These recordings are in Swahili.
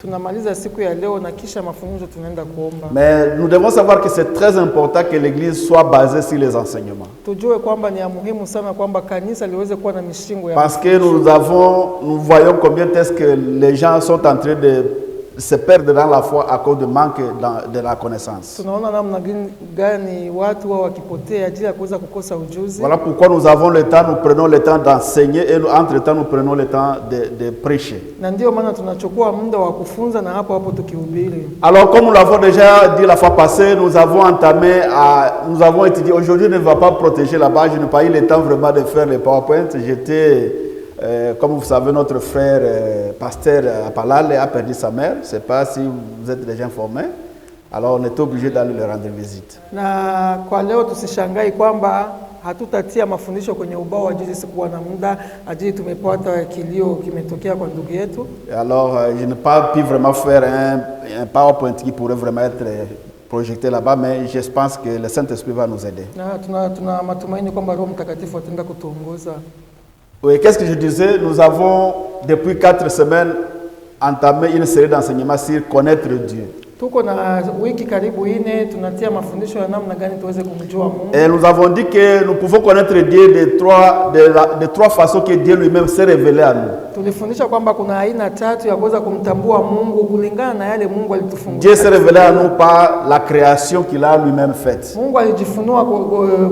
Tunamaliza siku ya leo na kisha mafunzo tunaenda kuomba. Mais nous devons savoir que c'est très important que l'église soit basée sur les enseignements. Tujue kwamba ni muhimu sana kwamba kanisa liweze kuwa na mishingo ya. Parce que nous voyons combien est-ce que les gens sont en train de se perdre dans la foi à cause du manque de la connaissance. Tunaona namna gani watu wao wakipotea ajili ya kuweza kukosa ujuzi. Voilà pourquoi nous avons le temps, nous prenons le temps d'enseigner et entre-temps nous prenons le temps de prêcher. Na ndio maana tunachukua muda wa kufunza na hapo tukihubiri. Alors comme nous l'avons déjà dit la fois passée, nous avons étudié. Aujourd'hui ne va pas protéger là-bas, je n'ai pas eu le temps vraiment de faire les PowerPoint. J'étais comme vous savez, notre frère pasteur Apalale a perdu sa mère. Je ne sais pas si vous êtes déjà informés. Alors on était obligé d'aller leur rendre visite. Na kwa leo tusishangai kwamba hatutatia mafundisho kwenye ubao ajili sikuwa na muda ajili tumepata kilio kimetokea kwa ndugu yetu. Alors je n'ai pas pu vraiment faire un PowerPoint qui pourrait vraiment être projeté là-bas, mais je pense que le Saint-Esprit va nous aider. Na tuna matumaini kwamba Roho Mtakatifu ataenda kutuongoza. Oui, qu'est-ce que je disais? Nous avons, depuis 4 semaines, entamé une série d'enseignements sur connaître Dieu. Tuko na wiki karibu 4 tunatia mafundisho ya namna gani tuweze kumjua Mungu. Et nous avons dit que nous pouvons connaître Dieu de trois façons que Dieu lui-même s'est révélé à nous. Tulifundisha kwamba kuna aina 3 ya kuweza kumtambua Mungu kulingana na yale Mungu alitufungulia. Dieu s'est révélé à nous par la création qu'il a lui-même faite. Mungu alijifunua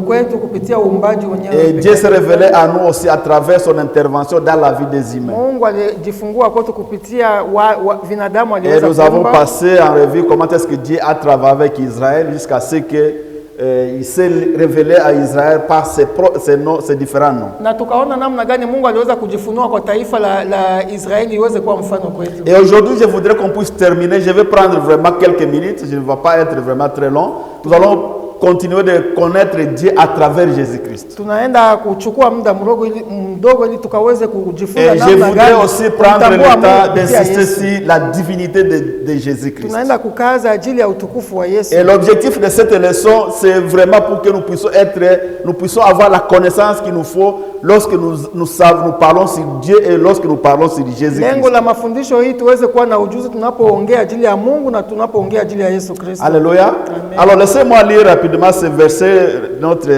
kwetu kupitia uumbaji wenyewe. Et Dieu s'est révélé à nous aussi à travers son intervention dans la vie des humains. Mungu alijifungua kwetu kupitia binadamu Et aliweza. nous avons passé en revue comment est-ce que Dieu a travaillé avec Israël jusqu'à ce que il s'est révélé à Israël par ses différents noms. Na tukaona namna gani Mungu aliweza kujifunua kwa taifa la Israeli iweze kuwa mfano kwetu. Et aujourd'hui, je voudrais qu'on puisse terminer. Je vais prendre vraiment quelques minutes. Je ne vais pas être vraiment très long. Nous allons continuer de connaître Dieu à travers Jésus-Christ. Tunaenda kuchukua muda mdogo ili tukaweze kujifunza namna gani. Et je voudrais aussi prendre le temps d'insister sur la divinité de Jésus-Christ. Tunaenda kukaza ajili ya utukufu wa Yesu. Et l'objectif de cette leçon, c'est vraiment pour que nous puissions avoir la connaissance qu'il nous faut lorsque nous parlons sur Dieu et lorsque nous parlons sur Jésus-Christ. Lengo la mafundisho hii tuweze kuwa na ujuzi tunapoongea ajili ya Mungu na tunapoongea ajili ya Yesu Kristo. Alléluia. Alors laissez-moi lire rapidement ce verset, notre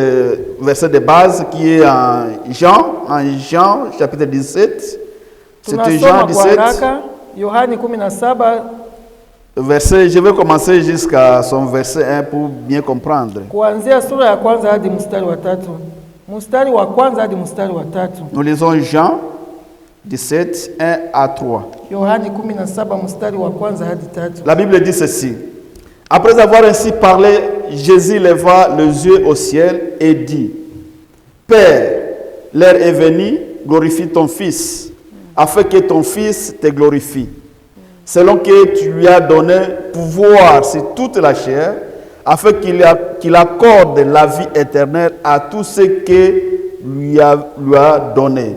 verset de base qui est en Jean chapitre 17. C'était Jean 17. Yohani 17. Verset, je vais commencer jusqu'à son verset 1 pour bien comprendre. Kuanzia sura ya kwanza hadi mstari wa 3. Mstari wa kwanza hadi mstari wa 3. Nous lisons Jean 17, 1 à 3. Yohani 17 mstari wa kwanza hadi 3. La Bible dit ceci. Après avoir ainsi parlé, Jésus leva les yeux au ciel et dit: Père, l'heure est venue, glorifie ton Fils, afin que ton Fils te glorifie, selon que tu lui as donné pouvoir sur toute la chair, afin qu'il accorde la vie éternelle à tous ceux que lui a donné.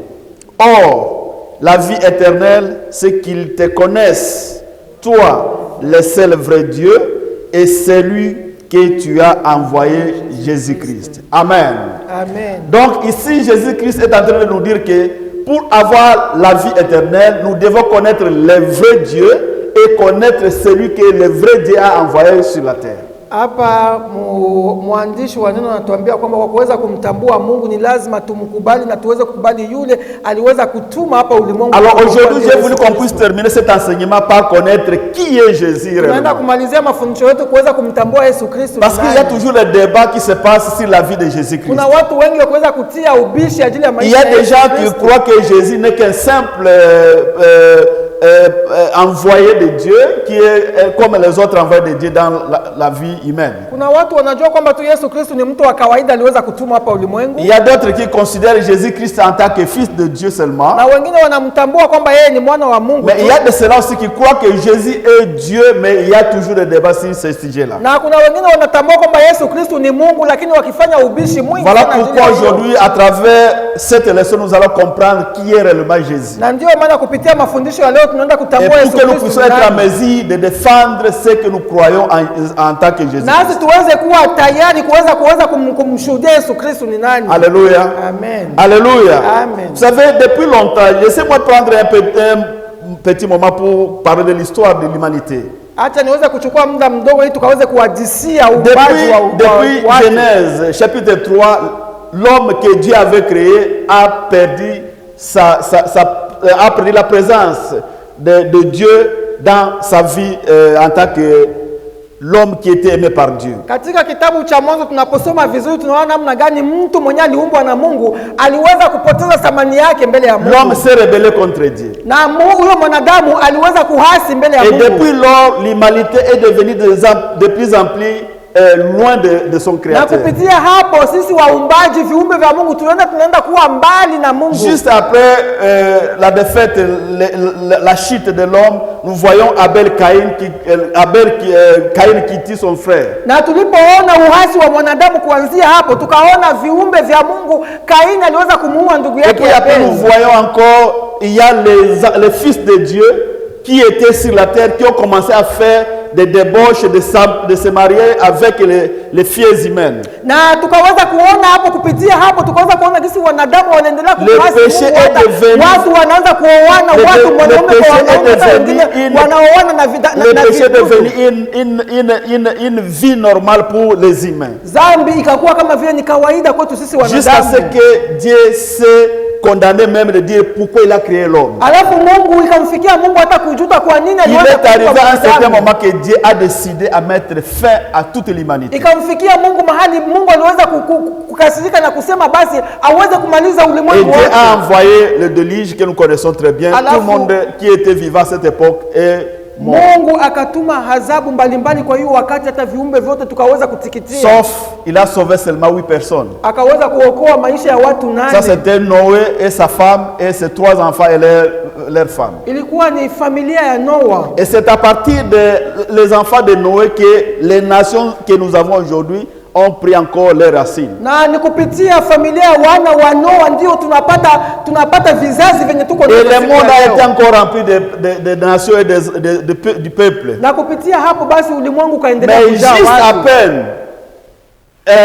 Or, la vie éternelle, c'est qu'ils te connaissent, toi, le seul vrai Dieu, et celui que tu as envoyé, Jésus-Christ. Amen. Amen. Donc ici, Jésus-Christ est en train de nous dire que pour avoir la vie éternelle, nous devons connaître le vrai Dieu et connaître celui que le vrai Dieu a envoyé sur la terre. Hapa mwandishi wa neno anatuambia kwamba kwa kuweza kumtambua Mungu ni lazima tumkubali na tuweze kukubali yule aliweza kutuma hapa ulimwengu. Alors aujourd'hui, j'ai voulu qu'on puisse terminer cet enseignement par connaître qui est Jésus. Tunaenda kumalizia mafundisho yetu kuweza kumtambua Yesu Kristo. Parce qu'il y a toujours le débat qui se passe sur la vie de Jésus-Christ. Kuna watu wengi wa kuweza kutia ubishi ajili ya maisha. Il y a des gens qui croient que Jésus n'est qu'un simple envoyé de Dieu qui est comme les autres envoyés de Dieu dans la vie humaine. Kuna watu wanajua kwamba tu Yesu Kristo ni mtu wa kawaida aliweza kutuma hapa ulimwengu. Il y a d'autres qui considèrent Jésus-Christ en tant que fils de Dieu seulement. Na wengine wanamtambua kwamba yeye ni mwana wa Mungu. Mais il y a de ceux aussi qui croient que Jésus est Dieu, mais il y a toujours des débats sur ce sujet-là. Na kuna wengine wanatambua kwamba Yesu Kristo ni Mungu lakini wakifanya ubishi mwingi. Voilà pourquoi aujourd'hui à travers cette leçon nous allons comprendre qui est réellement Jésus. Na ndio maana kupitia mafundisho ya leo tunaenda kutambua Yesu Kristo. Que nous puissions être en mesure de défendre ce que nous croyons en tant que Jésus. Nasi tuweze kuwa tayari kuweza kumshuhudia Yesu Kristo ni nani. Alléluia. Amen. Alléluia. Amen. Vous savez, depuis longtemps, laissez-moi prendre un petit moment pour parler de l'histoire de l'humanité. Acha niweze kuchukua muda mdogo ili tukaweze kuhadisia uumbaji Depuis wa Genèse chapitre 3, l'homme que Dieu avait créé a perdu a perdu la présence de Dieu dans sa vie en tant que l'homme qui était aimé par Dieu. Katika kitabu cha Mwanzo tunaposoma vizuri tunaona namna gani mtu mwenye aliumbwa na Mungu aliweza kupoteza thamani yake mbele ya Mungu. L'homme s'est rebellé contre Dieu. Na huyo mwanadamu aliweza kuhasi mbele ya Mungu. Et depuis lors, l'humanité est devenue de plus en plus loin de son créateur. Na kupitia hapo sisi waumbaji viumbe vya Mungu tunaenda kuwa mbali na Mungu. Juste après la défaite, la chute de l'homme, nous voyons Caïn qui tue son frère. Na tulipoona uhasi wa mwanadamu kuanzia hapo tukaona viumbe vya Mungu, Kaini aliweza kumuua ndugu yake. Et puis après nous voyons encore, il y a les fils de Dieu qui étaient sur la terre, qui ont commencé à faire des débauches, de se marier avec les filles humaines. Na tukaweza kuona hapo, kupitia hapo tukaweza kuona jinsi wanadamu wanaendelea kuasi. Le péché est devenu, watu wanaanza kuoana, watu mwanaume kwa wanaume wengine wanaoana na vida. Le péché est devenu une vie normale pour les humains. Zambi ikakuwa kama vile ni kawaida kwetu sisi wanadamu. Jusqu'à ce que Dieu s'est condamné même de dire pourquoi il a créé l'homme. Alafu Mungu ikamfikia Mungu hata kujuta kwa nini aliweza. Il est arrivé à un certain moment que Dieu a décidé à mettre fin à toute l'humanité. Ikamfikia Mungu mahali Mungu aliweza kukasirika na kusema basi aweze kumaliza ulimwengu wote. Et Dieu a envoyé le déluge que nous connaissons très bien. Tout le monde qui était vivant à cette époque est mort. Mungu akatuma adhabu mbalimbali kwa hiyo wakati hata viumbe vyote tukaweza kutikitia. Sauf il a sauvé seulement 8 personnes. Akaweza kuokoa maisha ya watu 8. Ça c'était Noé et sa femme et ses 3 enfants et leur femme. Ilikuwa ni familia ya Noa. Et c'est à partir des enfants de Noé que les nations que nous avons aujourd'hui ont pris encore les racines. Na ni kupitia familia wana wa Noa ndio tunapata vizazi venye tuko navyo. Et le monde a été encore rempli de nations et du peuple. Na kupitia hapo basi ulimwengu kaendelea kujaa watu. Mais juste à peine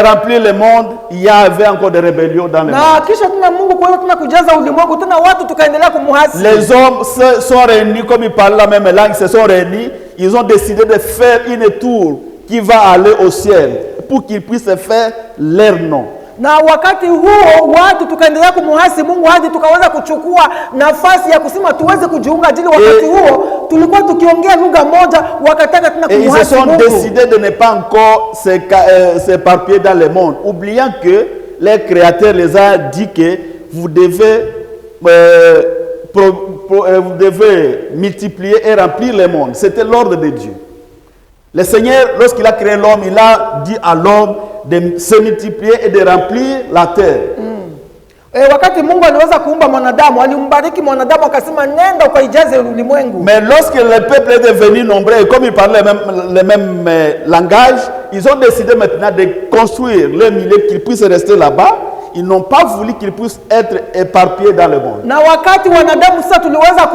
remplir le monde, il y avait encore des rébellions dans le monde. Na kisha tuna Mungu kwa hiyo tunakujaza ulimwengu tena watu tukaendelea kumuhasi. Les hommes se sont réunis, comme ils parlent la même langue, se sont réunis, ils ont décidé de faire une tour qui va aller au ciel pour qu'ils puissent faire leur nom. Na wakati huo watu tukaendelea kumuhasi Mungu hadi tukaweza kuchukua nafasi ya kusema tuweze kujiunga ajili wakati huo tulikuwa tukiongea lugha moja wakataka tena kumuhasi Mungu. Ils se sont décidés de ne pas encore s'éparpiller dans le monde, oubliant que les créateurs les a dit que vous devez multiplier et remplir le monde. C'était l'ordre de Dieu. Le Seigneur, lorsqu'il a créé l'homme, il a dit à l'homme de se multiplier et de remplir la terre. Wakati Mungu aliweza kuumba mwanadamu, alimbariki mwanadamu akasema nenda ukaijaze ulimwengu. Mais lorsque le peuple est devenu nombreux et comme ils parlaient le même langage, ils ont décidé maintenant de construire le milieu qu'ils puissent rester là-bas. Ils n'ont pas voulu qu'ils puissent être éparpillés dans le monde. Na wakati wanadamu sasa tuliweza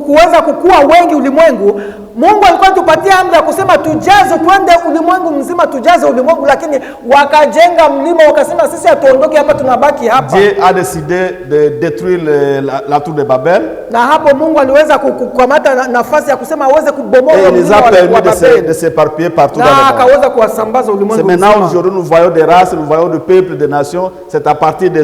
kuweza kukua wengi ulimwengu, Mungu alikuwa tupatia amri ya kusema tujaze, twende ulimwengu mzima tujaze ulimwengu, lakini wakajenga mlima wakasema sisi hatuondoke hapa, tunabaki hapa. Dieu a décidé de détruire la tour de Babel. Na hapo Mungu aliweza kukamata nafasi ya kusema aweze kubomoa mlima wa Babel. De s'éparpiller partout dans le monde. Na akaweza kuwasambaza ulimwengu mzima. C'est maintenant aujourd'hui nous voyons des races, nous voyons des peuples, des nations, c'est à partir de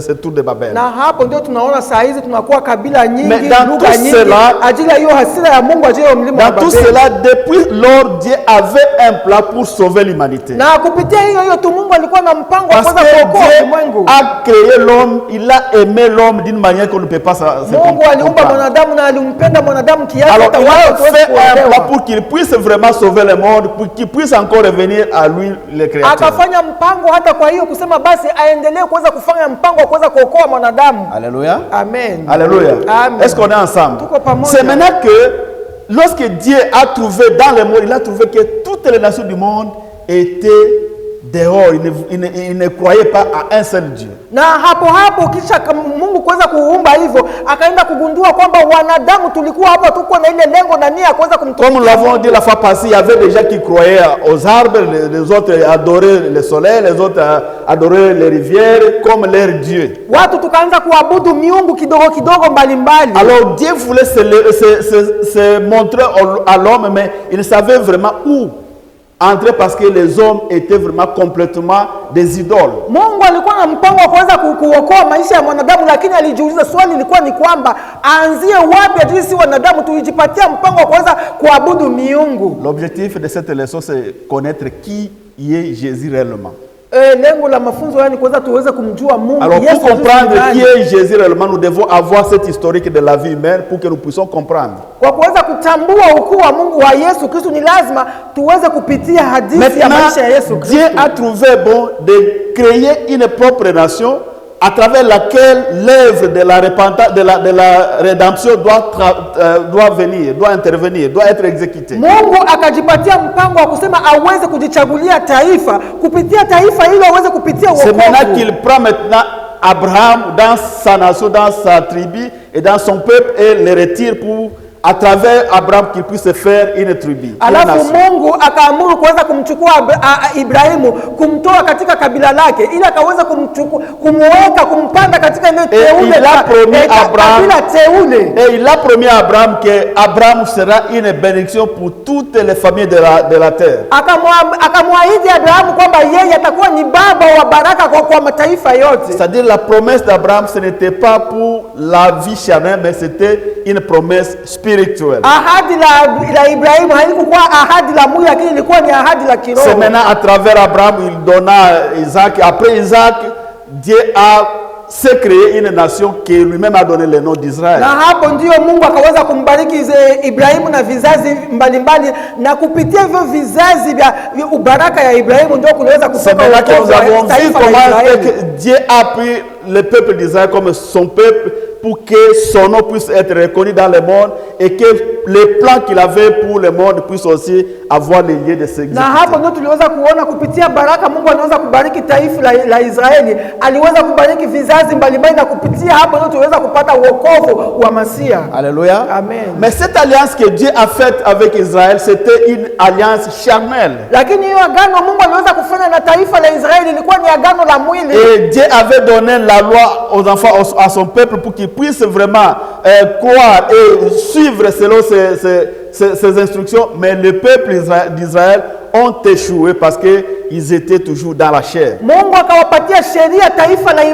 ce tour de Babel. Na hapo ndio tunaona saa hizi tunakuwa kabila nyingi, lugha nyingi, ajili ya hiyo hasira ya Mungu ajili. Dans tout cela, depuis lors, Dieu avait un plan pour sauver l'humanité. Na kupitia hiyo tu Mungu alikuwa na mpango wa kuweza kuokoa ulimwengu. A créé l'homme, il a aimé l'homme d'une manière qu'on ne peut pas se comprendre. Mungu aliumba mwanadamu na alimpenda mwanadamu kiasi hata wao fait un plan pour qu'il puisse vraiment sauver le monde, pour qu'il puisse encore revenir à lui le créateur. Akafanya mpango hata kwa hiyo kusema basi aendelee kuweza kufanya mpango wa kuweza kuokoa mwanadamu. Alléluia. Amen. Alléluia. Est-ce qu'on est ensemble? C'est maintenant que lorsque Dieu a trouvé dans le monde, il a trouvé que toutes les nations du monde étaient dehors, il ne croyait pas à un seul Dieu. Na hapo kisha Mungu kuweza kuumba hivyo, akaenda kugundua kwamba wanadamu tulikuwa hapo tuko na ile lengo na nia kuweza kumtumikia. Comme nous l'avons dit la fois passée, il y avait des gens qui croyaient aux arbres, les autres adoraient le soleil, les autres adoraient les rivières comme leur Dieu. Watu tukaanza kuabudu miungu kidogo kidogo mbalimbali. Alors Dieu voulait se montrer à l'homme, mais il ne savait vraiment où entrer parce que les hommes étaient vraiment complètement des idoles. Mungu alikuwa na mpango wa kuweza kuokoa maisha ya mwanadamu, lakini alijiuliza swali lilikuwa ni kwamba aanzie wapi ajili si wanadamu tulijipatia mpango wa kuweza kuabudu miungu. L'objectif de cette leçon c'est connaître qui est Jésus réellement. Lengo la mafunzo yani kuweza tuweze kumjua Mungu. Alors pour comprendre qui est Jésus réellement, nous devons avoir cette historique de la vie humaine pour que nous puissions comprendre. Kwa kuweza kutambua ukuu wa Mungu wa Yesu Kristo ni lazima tuweze kupitia hadithi ya maisha ya Yesu Kristo. Dieu a trouvé bon de créer une propre nation à travers laquelle l'œuvre de la repentance, de la rédemption doit venir, doit intervenir, doit être exécutée. Mungu akajipatia mpango wa kusema aweze kujichagulia taifa, kupitia taifa hilo aweze kupitia wokovu. C'est maintenant qu'il prend maintenant Abraham dans sa nation, dans sa tribu et dans son peuple et le retire pour à travers Abraham qu'il puisse faire une tribu. Alafu Mungu akaamuru kuweza kumchukua Ibrahimu, kumtoa katika kabila lake ili akaweza kumweka kumpanda katika ile teule kabila teule. Et il a promis à Abraham que Abraham sera une bénédiction pour toutes les familles de la terre. Akamwahidi Abrahamu kwamba yeye atakuwa ni baba wa baraka kwa mataifa yote. C'est-à-dire la promesse d'Abraham ce n'était pas pour la vie charnelle mais c'était une promesse spirituelle. Ahadi la Ibrahimu haikuwa ahadi la mwili lakini ilikuwa ni ahadi la kiroho. C'est maintenant à travers Abraham il donna Isaac. Après Isaac, Dieu a créé une nation qui lui-même a donné le nom d'Israël. Na hapo ndio Mungu akaweza kumbariki Ibrahimu na vizazi mbalimbali na kupitia hivyo vizazi vya ubaraka ya Ibrahimu ndio kuliweza kutoka nous avons vu comment Dieu a pris le peuple d'Israël comme son peuple pour que son nom puisse être reconnu dans le monde et que les plans qu'il avait pour le monde puissent aussi avoir les lieux de s'exécuter. Na hapo ndio tuliweza kuona kupitia baraka Mungu anaweza kubariki taifa la Israeli, aliweza kubariki vizazi mbalimbali na kupitia hapo ndio tuliweza kupata wokovu wa Masia. Alléluia. Amen. Mais cette alliance que Dieu a faite avec Israël, c'était une alliance charnelle. Lakini hiyo agano Mungu aliweza kufanya na taifa la Israeli ilikuwa ni agano la mwili. Et Dieu avait donné la loi aux enfants, à son peuple pour qu'ils puissent vraiment croire et suivre selon ses instructions. Mais le peuple d'Israël ont échoué parce qu'ils étaient toujours dans la chair. Mungu akawapatia sheria taifa la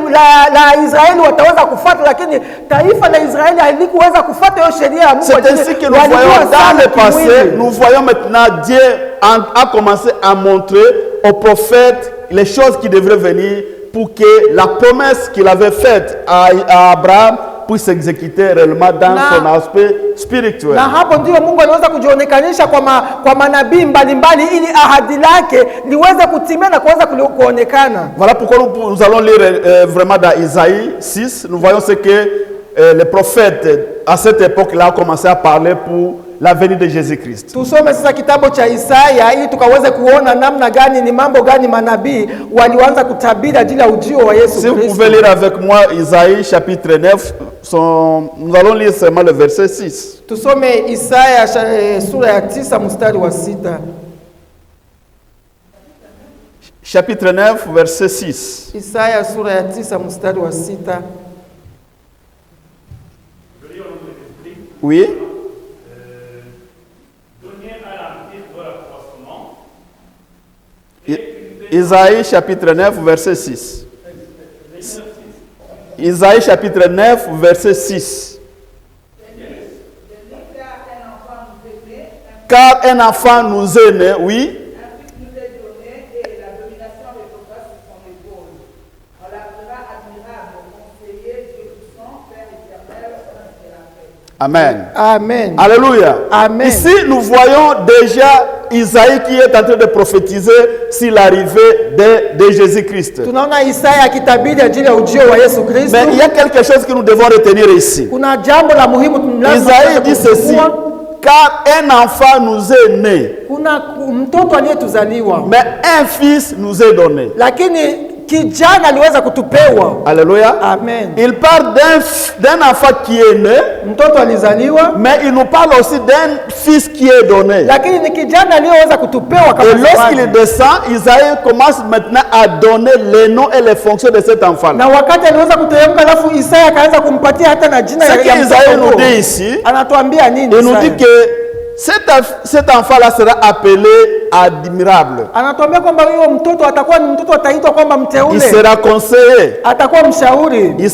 Israeli wataweza kufuata, lakini taifa la Israeli halikuweza kufuata hiyo sheria ya Mungu. C'est ainsi que nous voyons dans le passé, nous voyons maintenant Dieu a commencé à montrer aux prophètes les choses qui devraient venir pour que la promesse qu'il avait faite à Abraham puisse s'exécuter réellement dans son aspect spirituel. Na hapo ndio Mungu aliweza kujionekanisha kwa manabii mbalimbali ili ahadi lake liweze kutimia na kuweza kuonekana. Voilà pourquoi nous allons lire vraiment dans Isaïe 6. Nous voyons ce que les prophètes à cette époque-là ont commencé à parler pour la venue de Jésus-Christ. Tusome sasa kitabu cha Isaya ili tukaweze kuona namna gani ni mambo gani manabii walianza kutabiri ajili ya ujio wa Yesu Kristo. Si vous pouvez lire avec moi Isaïe chapitre 9, nous allons lire seulement le verset 6. Tusome Isaya sura ya 9 mstari wa 6. Chapitre 9 verset 6. Isaya sura ya 9 mstari wa 6. Oui. Isaïe chapitre 9 verset 6. Isaïe chapitre 9 verset 6. Car un enfant nous est né, oui. Amen. Amen. Alléluia. Amen. Ici, nous voyons déjà Isaïe qui est en train de prophétiser sur l'arrivée de Jésus-Christ. Tunaona Isaya akitabiri ajili ya ujio wa Yesu Kristo. Mais il y a quelque chose que nous devons retenir ici. Kuna jambo la muhimu Isaïe dit ceci: car un enfant nous est né, kuna mtoto aliyetuzaliwa, mais un fils nous est donné. lakini kijana aliweza kutupewa. Alléluia. Amen. Il parle d'un enfant qui est né, Mtoto alizaliwa, mais il nous parle aussi d'un fils qui est donné. lakini ni kijana aliyeweza kutupewa Et kama lorsqu'il zawadi. descend, Isaïe commence maintenant à donner les noms et les fonctions de cet enfant-là. Na wakati aliweza kuteremka, alafu Isaya akaanza kumpatia hata na jina Ce ya qu'Isaïe mtoto nous huo. dit ici, Anatuambia nini il nous Isaya? dit que cet enfant-là sera appelé admirable. Anatuambia kwamba huyo mtoto atakuwa ni mtoto ataitwa kwamba Il mteule, sera conseiller. atakuwa mshauri, Il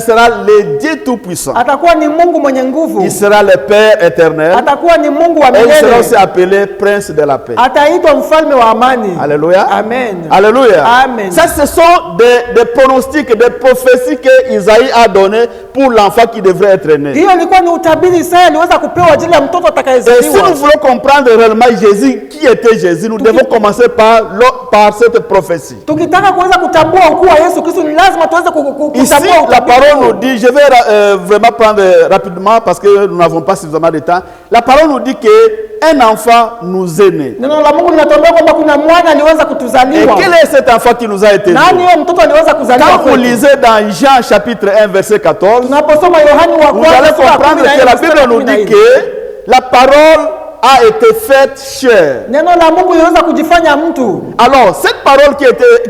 sera le Dieu Tout-Puissant. atakuwa ni Mungu mwenye nguvu, Il sera le Père éternel. atakuwa ni Mungu wa Et il sera aussi milele, appelé Prince de la paix. ataitwa mfalme wa amani. Alléluia. Amen. Alléluia. Amen. Ça, ce sont des pronostics, des prophéties que Isaïe a données pour l'enfant qui devrait être né. Hiyo ilikuwa ni utabiri Isaya aliweza kupewa ajili ya mtoto Et si atakayezaliwa. nous voulons comprendre réellement Jésus, qui était Jésus, nous devons commencer par cette prophétie. Tukitaka kuweza kutambua ukuu wa Yesu Kristo, ni lazima tuweze Ici, kutambua la utabiri parole huo. nous dit, je vais vraiment prendre rapidement parce que nous n'avons pas suffisamment de temps. La parole nous dit qu'un enfant nous est né. Neno la Mungu linatuambia kwamba kuna mwana aliweza Et kutuzaliwa. quel est cet enfant qui nous a été né? Nani huyo mtoto aliweza kuzaliwa Quand vous kwetu? lisez dans Jean chapitre 1 verset 14, Tunaposoma Yohani wa vous allez kwanza sura ya comprendre 14 que la mstari Bible wa nous dit 14. que la parole a été faite chair. Neno la Mungu liweza kujifanya mtu. Alors, cette parole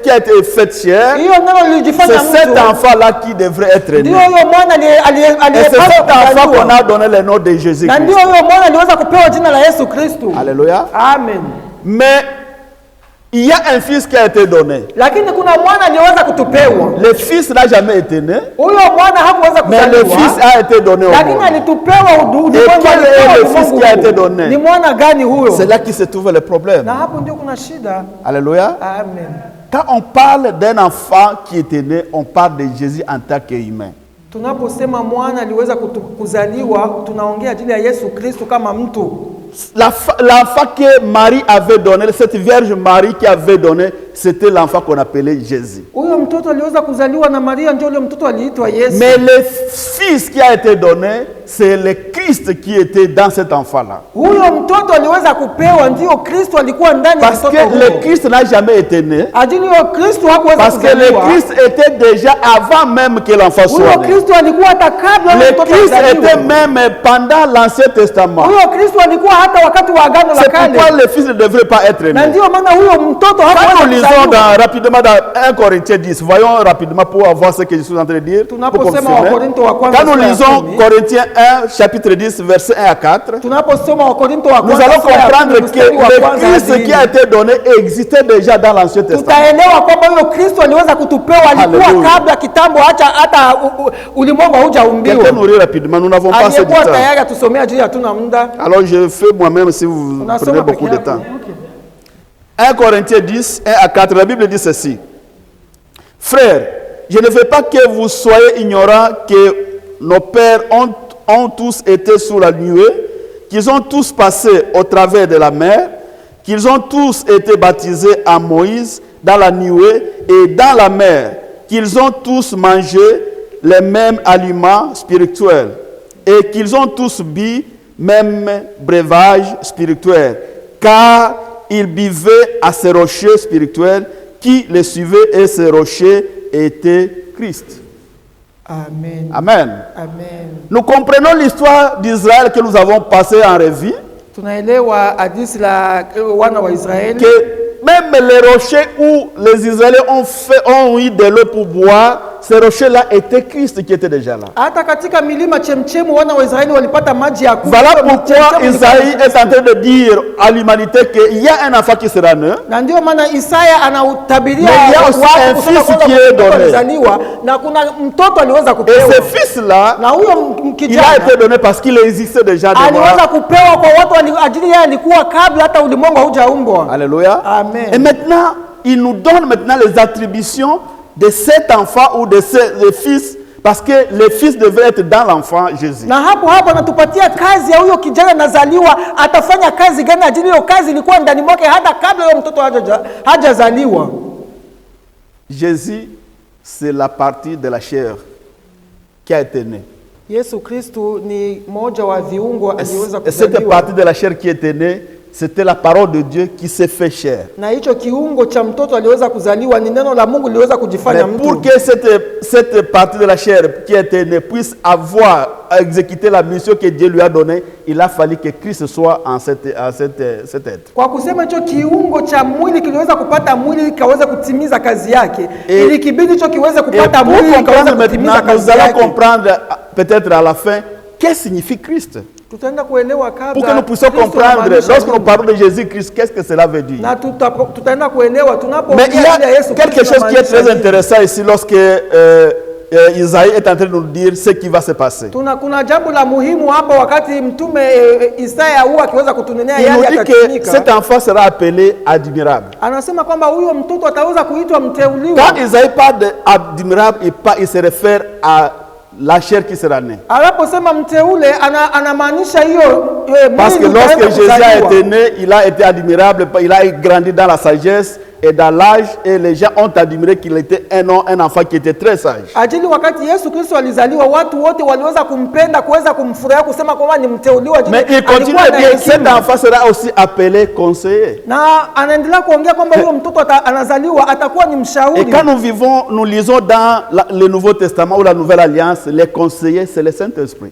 qui a été faite chair, Hiyo neno c'est lilijifanya cet mtu. enfant-là qui devrait être Ndio né. huyo mwana Et c'est cet enfant qu'on aliyepaswa a donné le nom de Jésus-Christ. na ndio huyo mwana aliweza kupewa jina la Yesu Kristo. Alléluia. Amen. Mais il y a un fils qui a été donné. Lakini kuna mwana aliyeweza kutupewa. Le fils n'a jamais été né, Huyo mwana hakuweza mais le kuzaliwa. fils a été donné au Lakini monde. alitupewa ulimwengu. Et quel est le fils qui a été donné? Ni mwana gani huyo? C'est là qui se trouve le problème. Na hapo ndio kuna shida. Alléluia. Amen. Quand on parle d'un enfant qui était né, on parle de Jésus en tant qu'humain. Tunaposema mwana aliweza kuzaliwa, tunaongea ajili ya Yesu Kristo kama mtu. L'enfant que Marie avait donné, cette Vierge Marie qui avait donné, c'était l'enfant qu'on appelait Jésus. Huyo mtoto aliweza kuzaliwa na Maria, ndio yule mtoto aliitwa Yesu. Mais le fils qui a été donné, c'est le Christ qui était dans cet enfant-là. Huyo mtoto aliweza kupewa, ndio Kristo alikuwa ndani ya Parce mtoto que huyo. le Christ n'a jamais été né. Ajili ya Kristo hakuweza Parce que le kuzaliwa. Christ était déjà avant même que l'enfant soit Huyo né. Kristo alikuwa hata kabla huyo Le mtoto Christ azaliwe. était même pendant l'Ancien Testament. Huyo Kristo alikuwa hata wakati wa agano la C'est kale. pourquoi le fils ne devrait pas être Na né. ndio maana huyo mtoto Quand hakuweza nous lisons kuzaliwa. rapidement dans 1 Corinthiens 10, voyons rapidement pour avoir ce que je suis en train de dire. Pour Tunaposema confirmer. Wakorintho wa kwanza Quand nous sura ya lisons 10, Corinthiens 1, chapitre 10, versets 1 à 4, tunaposoma Wakorintho wa nous kwanza allons sura ya comprendre 10 que mstari wa le kwanza Christ hadi qui a été donné existait déjà dans l'Ancien Testament. tutaelewa kwamba huyo Kristo aliweza kutupewa, alikuwa Hallelujah. kabla kitambo hata ulimwengu haujaumbiwa. Quelqu'un nous lit rapidement, nous n'avons pas assez de Aliyekuwa temps. tayari atusomea juu, hatuna muda. Alors je fais moi-même si vous prenez Tunasoma beaucoup peke de yako. temps. Okay. 1 Corinthiens 10, 1 à 4, la Bible dit ceci. Frères, je ne veux pas que vous soyez ignorants que nos pères ont tous été sous la nuée, qu'ils ont tous passé au travers de la mer, qu'ils ont tous été baptisés à Moïse dans la nuée et dans la mer, qu'ils ont tous mangé les mêmes aliments spirituels et qu'ils ont tous bu même breuvage spirituel, car ils buvaient à ces rochers spirituels qui les suivaient et ces rochers étaient Christ. Amen. Amen. Amen. Nous comprenons l'histoire d'Israël que nous avons passée en revue, Tunaelewa hadithi la wana wa Israeli. que même les rochers où les Israéliens ont eu de l'eau pour boire, ces rochers-là étaient Christ qui était déjà là. Hata katika milima chemchemu wana wa Israeli walipata maji ya kunywa. Voilà pourquoi Chemchemu Isaïe ilikuwa- est en train de dire à l'humanité qu'il y a un enfant qui sera né. na ndio maana Isaya anautabiria Mais il y a aussi watu un kusema fils kwamba qui est mtoto donné. alizaliwa na kuna mtoto aliweza Et kupewa. ce fils-là, Na huyo il a kijana été donné parce qu'il existait déjà aliweza devant. kupewa kwa watu ajili yeye alikuwa kabla hata ulimwengu haujaumbwa. Alléluia. Amen. Et maintenant, il nous donne maintenant les attributions de cet enfant ou de ce fils, parce que le fils devait être dans l'enfant Jésus. Na hapo anatupatia kazi ya huyo kijana nazaliwa, atafanya kazi gani? Ajili hiyo kazi ilikuwa ndani mwake hata kabla huyo mtoto hajazaliwa. Jésus, c'est la partie de la chair qui a été née. Yesu Kristo ni mmoja wa viungo aliweza Et cette kuzaliwa. partie de la chair qui était née, c'était la parole de Dieu qui s'est fait chair. Na hicho kiungo cha mtoto aliweza kuzaliwa ni neno la Mungu liweza kujifanya Mais mtu. pour que cette partie de la chair qui était née puisse avoir exécuté la mission que Dieu lui a donnée, il a fallu que Christ soit en cet être. Kwa kusema hicho kiungo cha mwili kiliweza kupata mwili kikaweza kutimiza kazi yake, Et- ili kibidi hicho kiweze Et kupata pour mwili kikaweza comprendre kutimiza maintenant, nous kazi allons yake. comprendre peut-être à la fin qu'est-ce que signifie Christ. Tutaenda kuelewa kabla Pour que nous puissions Kristo comprendre, anamaanisha lorsque nous nini. parlons de Jésus-Christ, qu'est-ce que cela veut dire. Na tutaenda kuelewa Mais tunapoongea il y a juu ya Yesu quelque Kristo chose qui est très anamaanisha nini. intéressant ici lorsque Isaïe est en train de nous dire ce qui va se passer. Kuna jambo la muhimu hapa wakati mtume Isaya huwa akiweza kutunenea Il nous yale dit que yatatimika. cet enfant sera appelé admirable. Anasema kwamba huyo mtoto ataweza kuitwa mteuliwa. Quand Isaïe parle d'admirable, il se réfère à la chair qui sera née. Anaposema mteule anamaanisha hiyo Parce que mwili lorsque utaenda Jésus a kuzaliwa. été né, il a été admirable, il a grandi dans la sagesse et dans l'âge, et les gens ont admiré qu'il était un enfant qui était très sage. Ajili wakati Yesu Kristo alizaliwa watu wote waliweza kumpenda, kuweza kumfurahia, kusema kwamba ni mteuliwa. Ajili Mais il continue alikuwa à na dire, hekima. cet enfant sera aussi appelé conseiller. Na anaendelea kuongea kwamba huyo mtoto anazaliwa atakuwa ni Et mshauri. quand nous lisons dans le Nouveau Testament ou la Nouvelle Alliance, les conseillers, c'est le Saint-Esprit.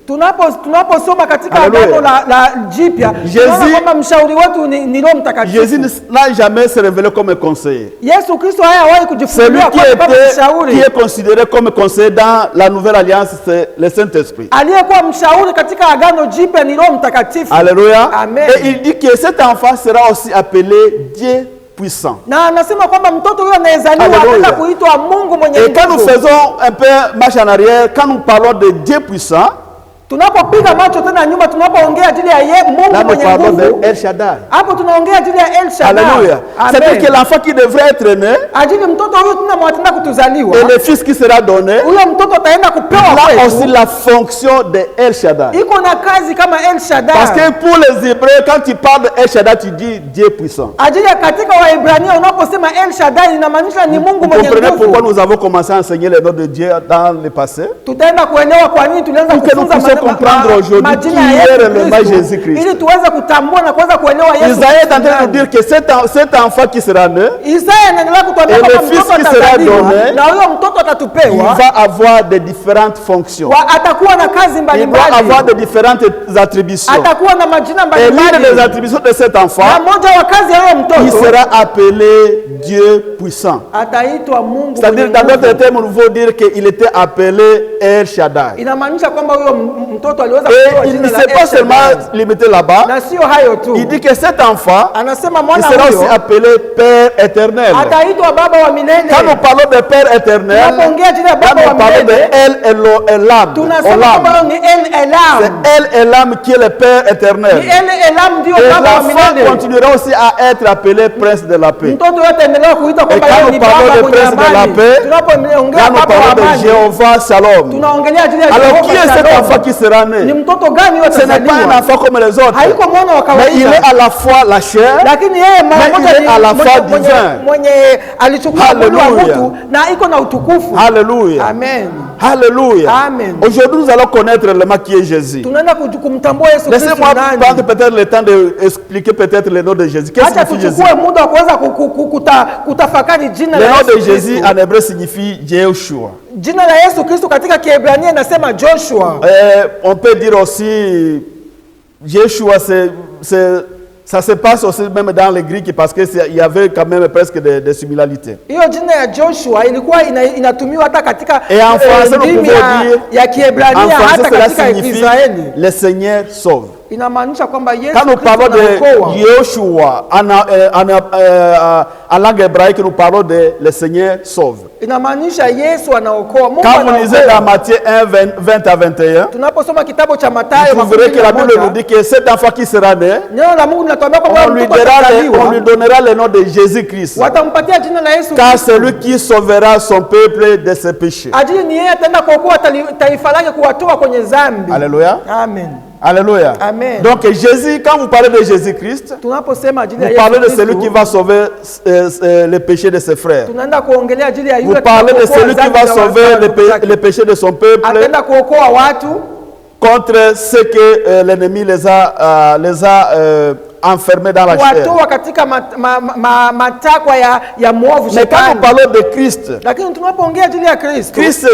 Tunaposoma katika Hallelujah. agano la jipya, Jésus- tunaona kwamba mshauri wetu ni Roho Mtakatifu. Jésus n'a jamais se révélé comme un conseiller. Yesu Kristo hayawahi Celui kujifunua qui kama qui mshauri. est considéré comme conseiller dans la Nouvelle Alliance, c'est le Saint-Esprit. Aliyekuwa mshauri katika agano jipya ni Roho Mtakatifu. Alléluia. Amen. Et il dit que cet enfant sera aussi appelé Dieu puissant. Na anasema kwamba mtoto huyo anayezaliwa Hallelujah. ataenda kuitwa Mungu mwenye Et quand nous nguvu. faisons un peu marche en arrière, quand nous parlons de Dieu puissant, Tunapopiga macho tena nyuma, tunapoongea ajili ya Mungu là nous mwenye parlons nguvu, de El Shaddai. hapo tunaongea ajili ya El Shaddai. Alléluia. C'est-à-dire que Amen. l'enfant qui devrait être né Ajili mtoto huyo tunamwatenda kutuzaliwa, et le fils qui sera donné, huyo mtoto ataenda kupewa il a aussi kwetu. la fonction de El Shaddai. Iko na kazi kama El Shaddai. Parce que pour les Hébreux, quand tu parles de El Shaddai, tu dis Dieu puissant. Ajili ya katika Waebrania unaposema El Shaddai inamaanisha ni Mungu Vous mwenye comprenez pourquoi nguvu. nous avons commencé à enseigner les noms de Dieu dans le passé? Tutaenda kuelewa kwa nini tulianza Pour que nous kufunza puissions comprendre aujourd'hui majina qui ya est réellement Yesu Jésus Kristo, Christ. ili tuweze kutambua na kuweza kuelewa Yesu. Isaïe est en train de Kristo nous dire que cet enfant qui sera né, Isaya anaendelea kutuambia Et kwamba le fils mtoto qui sera atazaliwa donné, na huyo mtoto il atatupewa, va avoir de différentes fonctions. atakuwa na kazi Il doit mbalimbali, avoir de différentes attributions. atakuwa na majina Et l'une des mbalimbali, attributions de cet na enfant, moja wa kazi ya huyo il mtoto sera appelé Dieu puissant. ataitwa Mungu C'est-à-dire, mwenye dans d'autres nguvu. termes, il faut dire qu'il était appelé El Shaddai. Inamaanisha kwamba huyo mtoto aliweza Et kupewa il jina ne la s'est El pas seulement Shaddai. limité là-bas, Na sio hayo tu, il dit que cet enfant, anasema il mwana sera aussi huyo appelé Père éternel. ataitwa baba wa milele. Quand nous parlons de Père éternel, Tunapoongea jina ya quand baba wa nous parlons de milele, El Elam, tunasema Olam, kwamba ni El Elam. c'est El Elam qui est le Père Ni éternel. El Elam ndio Et baba wa l'enfant milele. continuera aussi à être appelé Prince de la paix. Mtoto yote endelea kuitwa kwamba Et quand yeye nous ni parlons baba de mwenye prince de la amani. paix, Tunapoongea Là, nous baba wa parlons de amani, Jéhovah Shalom. tunaongelea ajili ya Alors, Jehova qui est cet Shalom. enfant qui sera Ni né? mtoto gani huyo Ce n'est pas un atazaliwa? enfant comme les autres. Haiko mwana wa Mais il est kawaida, à la fois la chair, lakini yeye mara Mais moja il est à la fois divin. mwenye alichukua mwili wa Hallelujah. mtu na iko na utukufu. Alléluia. Amen. Alléluia. Amen. Aujourd'hui, nous allons connaître réellement qui est Jésus. Tunaenda kumtambua Yesu Kristo Laissez-moi nani. prendre peut-être le temps d'expliquer peut-être le nom de Jésus. Qu'est-ce Acha que signifie Jésus? tuchukue muda wa kuweza kutafakari jina Le la nom Yesu de Jésus Kristo. en hébreu signifie Yeshua. Jina la Yesu Kristo katika Kiebrania inasema Joshua. On peut dire aussi Yeshua, ça se passe aussi même dans le grec parce qu'il y avait quand même presque des similarités. Hiyo jina ya Joshua ilikuwa inatumiwa hata katika Et en français, nous ndimi pouvons dire, ya En Kiebrania français, hata cela katika signifie Israeli. le Seigneur sauve. Inamaanisha kwamba Yesu Quand nous Kristo parlons de anaokoa. Yeshua, en langue hébraïque, nous parlons de le Seigneur sauve. Inamaanisha Yesu anaokoa. Mungu Quand vous lisez dans anaokoa. Matthieu 1, 20 à 21, Tunaposoma kitabu cha Mathayo vous verrez que la Bible nous dit que cet enfant qui sera né, neno la Mungu linatuambia kwamba on lui mtoto atazaliwa, donnera le nom de Jésus-Christ. watampatia jina la Yesu Car Kristo. c'est lui qui sauvera son peuple de ses péchés. Ajili ni yeye ataenda kuokoa taifa lake kuwatoa kwenye dhambi. Alléluia. Amen. Alléluia. Amen. Donc Jésus, quand vous parlez de Jésus-Christ, Tunaposema ajili ya vous Yesu parlez de Kristo, celui qui va sauver les péchés de ses frères. tunaenda kuongelea ajili ya Vous yule parlez de atakayeokoa celui qui dhambi va za sauver watu wake. les péchés de son peuple. Ataenda kuokoa watu contre ce que l'ennemi les a enfermés dans la chair. kuwatoa katika matakwa ya mwovu Mais quand nous shetani. parlons de Christ, Lakini tunapoongea juu ya Kristo, Christ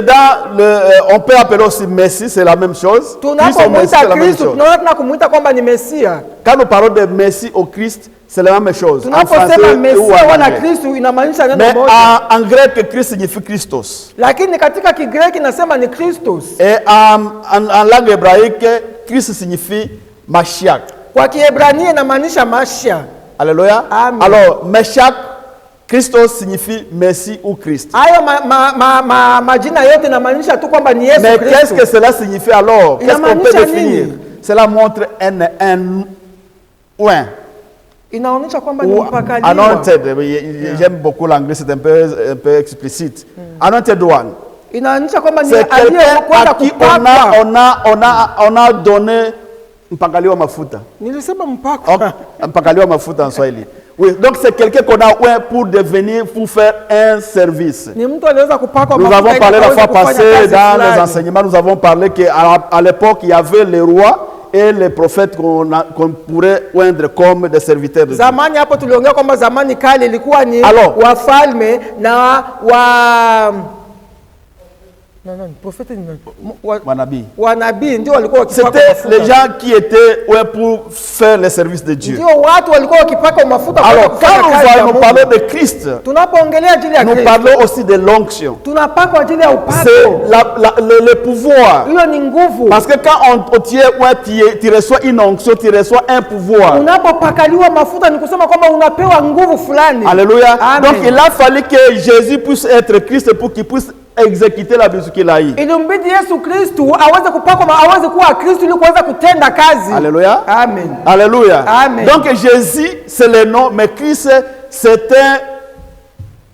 on peut appeler aussi Messie, c'est la même chose. Christ au Messie, tunapomwita c'est la même Kristo chose. tunaweza kumuita kwamba ni Mesia. Quand nous parlons de Messie au Christ, c'est la même chose. En Tunaposema français ou Mesia en wala anglais. Kristo inamaanisha neno Mais moja. en grec, Christ signifie Christos. Lakini katika Kigreki nasema ni Christos. Et en langue hébraïque, Christ signifie Mashiach. Kwa Kiebrania inamaanisha Masha. Alléluia. Amen. Alors, Mashiach, Christos signifie Messie ou Christ. Hayo majina yote inamaanisha tu kwamba ni Yesu Mais qu'est-ce Kristo. que cela signifie alors? Qu'est-ce qu'on peut Inamaanisha définir? nini? Cela montre un ouin. Inaonyesha kwamba ni Ou mpakaliwa. anointed. J'aime beaucoup l'anglais, c'est un peu explicite. Anointed one. Inaonyesha kwamba ni C'est quelqu'un aliyekwenda à qui kupakwa. on a donné mpakaliwa mafuta. Nilisema mpakwa. Mpakaliwa mafuta en Swahili. Oui, donc c'est quelqu'un qu'on a ouin pour faire un service. Ni mtu aliweza kupakwa Nous mafuta avons ili parlé la aweze fois kufanya passée kazi dans les fulani. enseignements, nous avons parlé qu'à l'époque, il y avait les rois et les prophètes qu'on pourrait oindre comme des serviteurs de Dieu. Zamani hapo tuliongea kwamba zamani kale ilikuwa ni Alors, wafalme na profeti wanabii ndio walikuwa wakipaka C'était mafuta. les gens qui étaient ouais, pour faire le service de Dieu. Ndio watu walikuwa wakipaka mafuta kwa Alors, kufanya quand kazi ya nous Mungu. parlons de Christ, Tunapoongelea ajili ya nous Kristo, parlons aussi de l'onction. tunapaka ajili ya upako. C'est le pouvoir. Hiyo ni nguvu. Parce que quand tu reçois une onction, tu reçois un pouvoir. Unapopakaliwa mafuta ni kusema kwamba unapewa nguvu fulani. Alléluia. Amen. Donc il a fallu que Jésus puisse être Christ pour qu'il puisse exécuter la mission qu'il a eue. Ilimbidi Yesu Kristu aweze kupakwa, aweze kuwa Kristu ili kuweza kutenda kazi. Alléluia. Amen. Alléluia. Amen. Donc Jésus, c'est le nom, mais Christ, c'est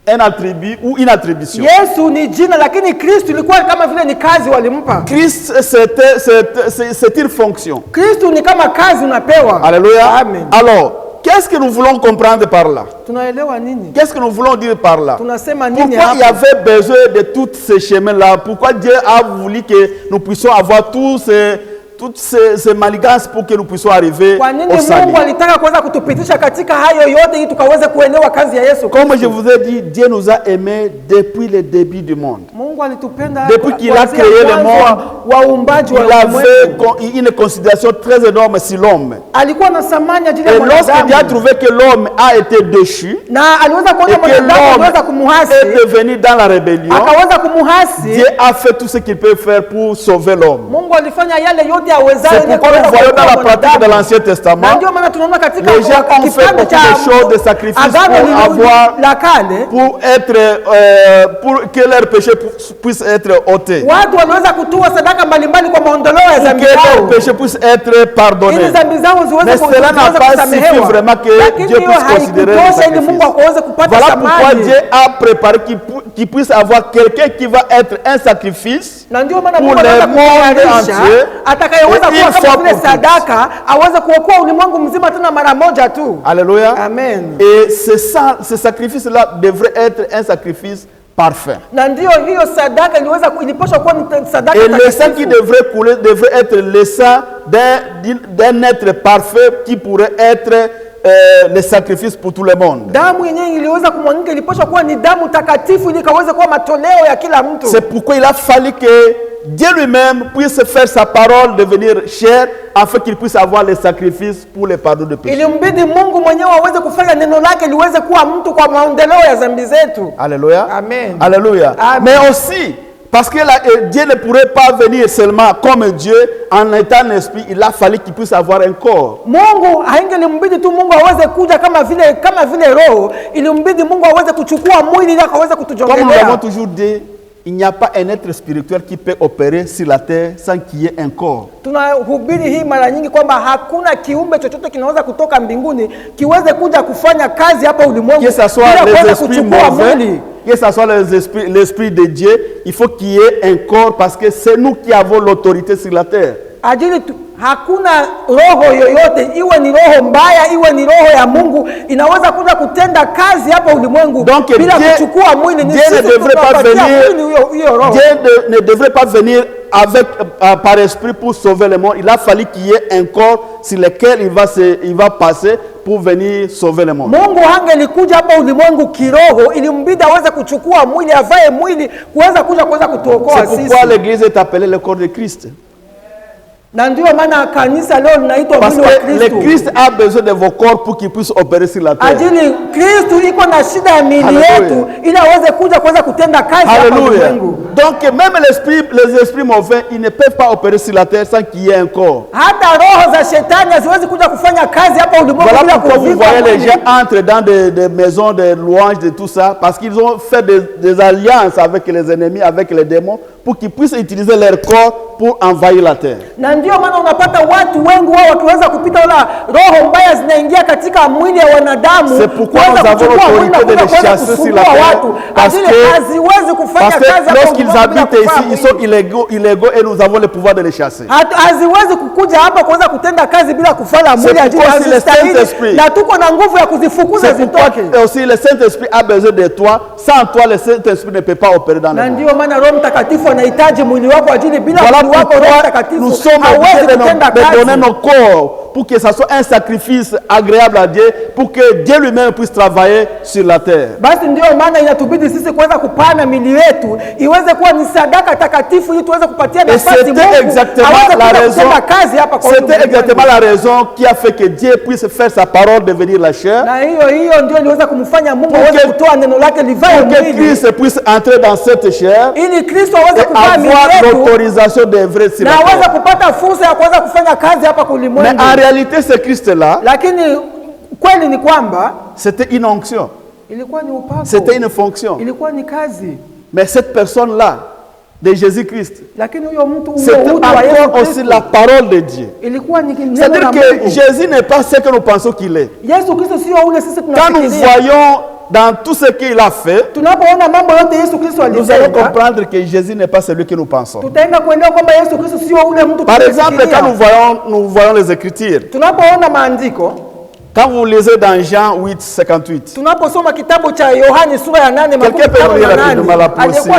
un attribut ou une attribution. Yesu ni jina, lakini Kristu ilikuwa kama vile ni kazi walimpa. Christ, c'est une fonction. Kristu ni kama kazi unapewa. Alléluia. Amen. Alors, qu'est-ce que nous voulons comprendre par là? Tunaelewa nini? Qu'est-ce que nous voulons dire par là? Tunasema nini Pourquoi il y hapa? avait besoin de tous ces chemins-là? Pourquoi Dieu a voulu que nous puissions avoir toutes ces manigances pour que nous puissions arriver Kwa nini au salut? Mungu alitaka kuweza kutupitisha katika hayo yote ili tukaweze kuelewa kazi ya Yesu? Comme je vous ai dit, Dieu nous a aimés depuis le début du monde. Mungu alitupenda Depuis qu'il a kuanzia créé le mwanzo monde, wa uumbaji wa Il avait ulimwengu. une considération très énorme sur l'homme. Alikuwa na thamani ajili Et ya lorsque Dieu a mwanadamu. trouvé que l'homme a été déchu Na aliweza et kuona que mwanadamu aliweza l'homme kumuhasi, est devenu dans la rébellion, akaweza kumuhasi. Dieu a fait tout ce qu'il peut faire pour sauver l'homme. Mungu alifanya yale yote awezayo C'est ili pourquoi nous kuweza voyons dans la kuokoa pratique de mwanadamu. l'Ancien Na Testament, ndio maana tunaona katika les gens ont fait kipande beaucoup cha de choses, de sacrifices Agano pour avoir, la kale, pour que leurs péchés puissent être ôtés, watu waliweza kutoa sadaka mbalimbali kwa maondoleo ya pour dhambi que leurs zao péchés puissent être ili pardonnés. dhambi zao Mais ziweze cela n'a pas suffi kusamehewa. vraiment que Lakini Dieu hiyo puisse considérer le haikutosha ili Mungu sacrifice. akaweze kupata Voilà pourquoi thamani. Dieu a préparé qu'il puisse avoir quelqu'un qui va être un sacrifice Na ndio maana pour Mungu le anataka monde kutayarisha entier, atakayeweza et kuwa une kama fois vile pour toutes. sadaka, aweze kuokoa ulimwengu mzima tena mara moja tu. Alléluia. Amen. Et ce sacrifice-là devrait être un sacrifice parfait. Na ndio hiyo sadaka ilipaswa kuwa ni sadaka Et le sang takatifu. qui devrait couler devrait être le sang d'un être parfait qui pourrait être le sacrifice pour tout le monde. Damu yenyewe iliweza kumwagika, ilipaswa kuwa ni damu takatifu ili kaweze kuwa matoleo ya kila mtu. C'est pourquoi il a fallu que Dieu lui-même puisse faire sa parole devenir chair afin qu'il puisse avoir les sacrifices pour le pardon de péché. Ilimbidi Mungu mwenyewe aweze kufanya neno lake liweze kuwa mtu kwa maendeleo ya dhambi zetu. Alléluia. Amen. Alléluia. Amen. Mais aussi, parce que Dieu ne pourrait pas venir seulement comme Dieu en étant un esprit, il a fallu qu'il puisse avoir un corps. Mungu haingelimbidi tu Mungu aweze kuja kama vile roho, ilimbidi Mungu aweze kuchukua mwili ili akaweze Comme nous l'avons kutujongelea. toujours dit, il n'y a pas un être spirituel qui peut opérer sur la terre sans qu'il y ait un corps. Tunahubiri hii mara nyingi kwamba hakuna kiumbe chochote kinaweza kutoka mbinguni kiweze kuja kufanya kazi hapa ulimwengu Que ce soit bila les kuweza esprits kuchukua mauvais, mwili. que ce soit l'esprit de Dieu, il faut qu'il y ait un corps parce que c'est nous qui avons l'autorité sur la terre. Ajili hakuna roho yoyote, iwe ni roho mbaya, iwe ni roho ya Mungu, inaweza kuja kutenda kazi hapa ulimwengu bila kuchukua mwili. Dieu ne devrait pas venir avec, par esprit pour sauver le monde. Il a fallu qu'il y ait un corps sur lequel il va passer pour venir sauver le monde. Mungu hangelikuja hapa ulimwengu kiroho, ilimbidi aweze kuchukua mwili, avae mwili kuweza kutuokoa sisi. C'est pourquoi l'église est appelée le corps de Christ. Na ndio maana kanisa leo linaitwa mwili wa Kristo. Parce que le Christ a besoin de vos corps pour qu'il puisse opérer sur la terre. Ajili Kristo iko na shida ya miili yetu ili aweze kuweza kutenda kazi hapa ulimwengu. Donc même les esprits mauvais, ils ne peuvent pas opérer sur la terre sans qu'il y ait un corps. Hata roho za shetani haziwezi kuja kufanya kazi hapa ulimwengu bila kuvikwa. Vous voyez les gens entrent dans des maisons de louanges, de tout ça, parce qu'ils ont fait des alliances avec les ennemis, avec les démons, pour qu'ils puissent utiliser leur corps pour envahir la terre. Na ndio maana unapata watu wengi wao wakiweza kupita wala roho mbaya zinaingia katika mwili ya wanadamu. C'est pourquoi nous avons l'autorité de les chasser sur la terre. Parce que lorsqu'ils habitent ici, ils sont illégaux et nous avons le pouvoir de les chasser. Haziwezi kukuja hapa kuweza kutenda kazi bila kufanya mwili ajili Saint-Esprit. Na tuko na nguvu ya kuzifukuza zitoke. Aussi le Saint-Esprit a besoin de toi. Sans toi le Saint-Esprit ne peut pas opérer dans le monde. Na ndio maana Roho Mtakatifu anahitaji mwili wako ajili bila mwili wako Roho Mtakatifu nous sommes obligés de donner nos corps pour que ça soit un sacrifice agréable à Dieu, pour que Dieu lui-même puisse travailler sur la terre. Basi ndio maana inatubidi sisi kuweza kupana mili yetu iweze kuwa ni sadaka takatifu ili tuweze kupatia nafasi Mungu. C'était exactement la raison qui a fait que Dieu puisse faire sa parole devenir la chair. Na hiyo ndio iliweza kumfanya Mungu aweze kutoa neno lake livae mwili. Pour que Christ puisse entrer dans cette chair. Ili Kristo aweze kuvaa mwili wetu. Avoir l'autorisation d'œuvrer sur la terre. Na aweze kupata fursa ya kuweza kufanya kazi hapa ulimwengu. Mais en réalité ce Christ-là, lakini kweli ni kwamba c'était une onction. Ilikuwa ni upako. C'était une fonction. Ilikuwa ni kazi. Mais cette personne-là de Jésus-Christ, c'était encore aussi la parole de Dieu. C'est-à-dire que Jésus n'est pas ce que nous pensons qu'il est. Quand nous voyons dans tout ce qu'il a fait, nous allons comprendre que Jésus n'est pas celui que nous pensons. Par exemple, quand nous voyons les Écritures, quand vous lisez dans Jean 8, 58, quelqu'un peut lire rapidement la possible.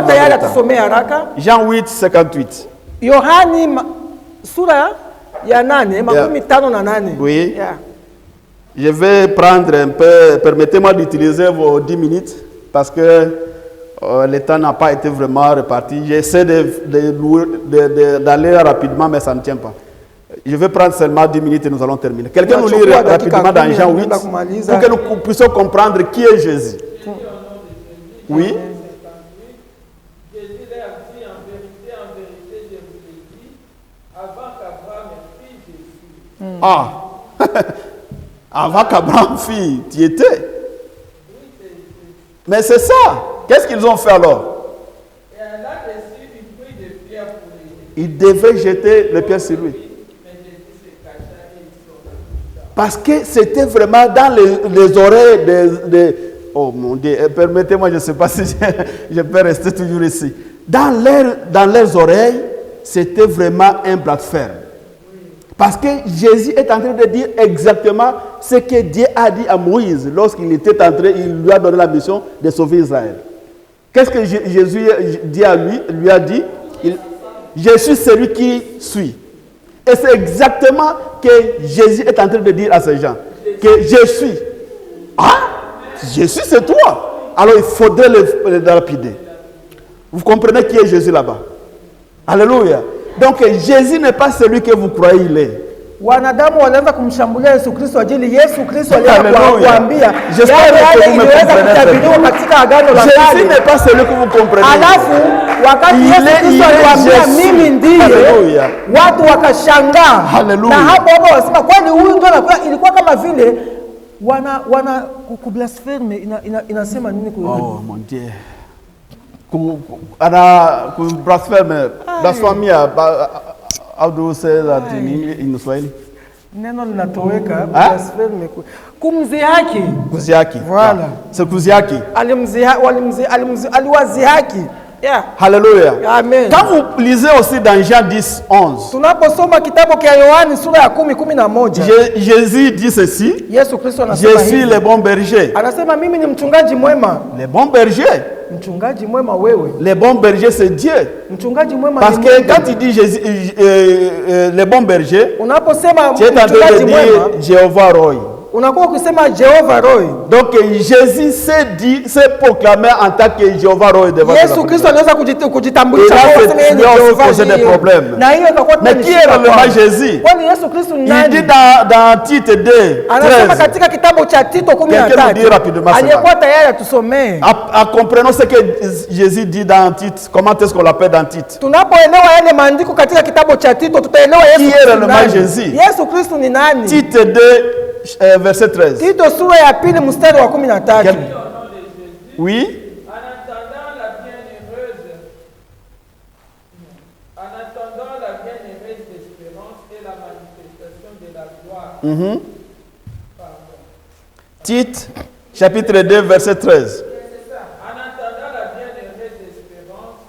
Jean 8, 58. Oui. Je vais prendre un peu, permettez-moi d'utiliser vos 10 minutes parce que le temps n'a pas été vraiment réparti. J'essaie d'aller rapidement, mais ça ne tient pas. Je vais prendre seulement 10 minutes et nous allons terminer. Quelqu'un nous lit rapidement dans Jean 8 pour que nous puissions comprendre qui est Jésus. Oui. Jésus leur dit en vérité, je vous le dis, avant qu'Abraham fît Jésus. Ah, avant qu'Abraham fît, tu y étais. Mais c'est ça. Qu'est-ce qu'ils ont fait alors? Et elle a reçu une pluie de pierre pour lui. Ils devaient jeter les pierres sur lui. Parce que c'était vraiment dans les oreilles de oh mon Dieu, permettez-moi, je ne sais pas si je peux rester toujours ici. Dans leurs oreilles, c'était vraiment un blasphème. Parce que Jésus est en train de dire exactement ce que Dieu a dit à Moïse lorsqu'il était entré, il lui a donné la mission de sauver Israël. Qu'est-ce que Jésus dit à lui? Il lui a dit, je suis celui qui suis. Et c'est exactement que Jésus est en train de dire à ces gens, que je suis. Ah, Jésus c'est toi. Alors il faudrait le lapider. Vous comprenez qui est Jésus là-bas? Alléluia. Donc Jésus n'est pas celui que vous croyez il est. Wanadamu walianza kumshambulia Yesu Kristo ajili Yesu Kristo alianza kuambia yale iliweza kutabiriwa katika agano la kale. Jésus n'est pas celui que vous comprenez. Alafu wakati Yesu Kristo aliwaambia mimi ndiye, watu wakashangaa. Na hapo wasema kwani huyu ndo anakuwa, ilikuwa kama vile wana kublaspheme inasema nini kwa oh mon Dieu. Blasphème, how do you say that in Swahili? Neno linatoweka blaspheme, kumzihaki. Kuziaki. Voilà. C'est kuziaki. Aliwazihaki. Yeah. Alléluia. Amen. Quand vous lisez aussi dans Jean 10, 11, Tunaposoma kitabu kia Yohani sura ya 10:11. Jésus dit ceci, Yesu Kristo je anasema suis hivi. le bon berger. Anasema mimi ni mchungaji mwema. Le bon berger, Mchungaji mwema wewe. le bon berger c'est Dieu. Mchungaji mwema Parce ni que Mungu. quand il dit Jésus, le bon berger, Unaposema tu es en train de mchungaji mwema, dire Jéhovah Roy. unakuwa ukisema Jehova Roy. Donc Jésus s'est proclamé en tant que Jéhovah Roy devant Yesu la Kristo aliweza kujitambulisha Et là, kwa c'est- kusema yeye ni là, c'est Jehova poser des Jireh. problèmes. Na hiyo ikakuwa Mais qui est réellement Jésus? Kwani Yesu Kristo ni Il nani? dit dans Tite 2, Anasema 13, katika kitabu cha Tito Quelqu'un nous dit rapidement 13 cela. aliyekuwa tayari atusomee. en comprenant ce que Jésus dit dans Tite, comment est-ce qu'on l'appelle dans Tite? Tunapoelewa yale maandiko katika kitabu cha Tito tutaelewa Yesu Qui est Kristo ni réellement nani. Jésus? Yesu Kristo ni nani? Tite 2, verset 13. Tito sura ya 2 mstari wa 13. Quel- Oui? En attendant la bienheureuse espérance et la manifestation de la gloire. Pardon. Tite, chapitre 2, verset 13. C'est ça. En attendant la bienheureuse espérance,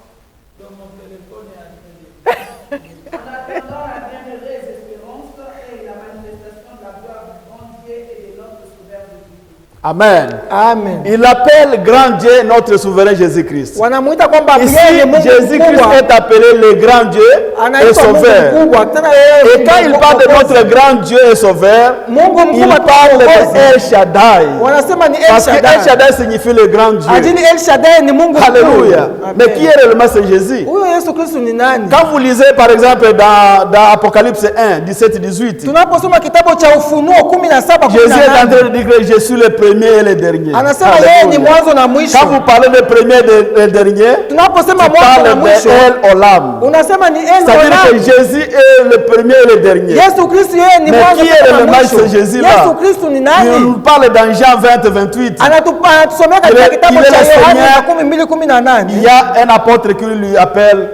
dont mon téléphone est en train de... En attendant la bienheureuse espérance et la manifestation de la gloire du grand Dieu et de notre Sauveur Jésus-Christ. Amen. Amen. Il appelle grand Dieu notre souverain Jésus-Christ. Wanamuita kwamba Ici, yeye ni Mungu Jésus-Christ mkubwa. est appelé le grand Dieu et Anaitwa Mungu sauveur. mkubwa. Tena yeye Et quand il parle de notre grand Dieu et sauveur, Mungu il mkubwa parle de tunaongoza. El Shaddai. Wanasema ni El Parce que El Shaddai. Shaddai signifie le grand Dieu. Ajili El Shaddai ni Mungu mkubwa. Alléluia. Amen. Mais qui est réellement ce Jésus? Huyo Yesu Kristo ni nani? Quand vous lisez par exemple dans Apocalypse 1, 17, 18, Tunaposoma kitabu cha Ufunuo 17, Jésus est en 18. train de dire que je suis le premier et le dernier. Anasema yeye ni Alléluia. mwanzo na mwisho. Quand vous parlez de premier et le dernier, Tunaposema tu mwanzo na parles mwisho, de El Olam. unasema ni El C'est-à-dire que Olam. Jésus est le premier et le dernier. Yesu Kristo yeye ni Mais mwanzo qui est na réellement mwisho. ce Jésus-là? Yesu Kristo ni Il nani? nous parle dans Jean 20, 28. Anatusomea katika Il est kitabu le cha Yohana Seigneur. 12:18. Il y a un apôtre qui lui appelle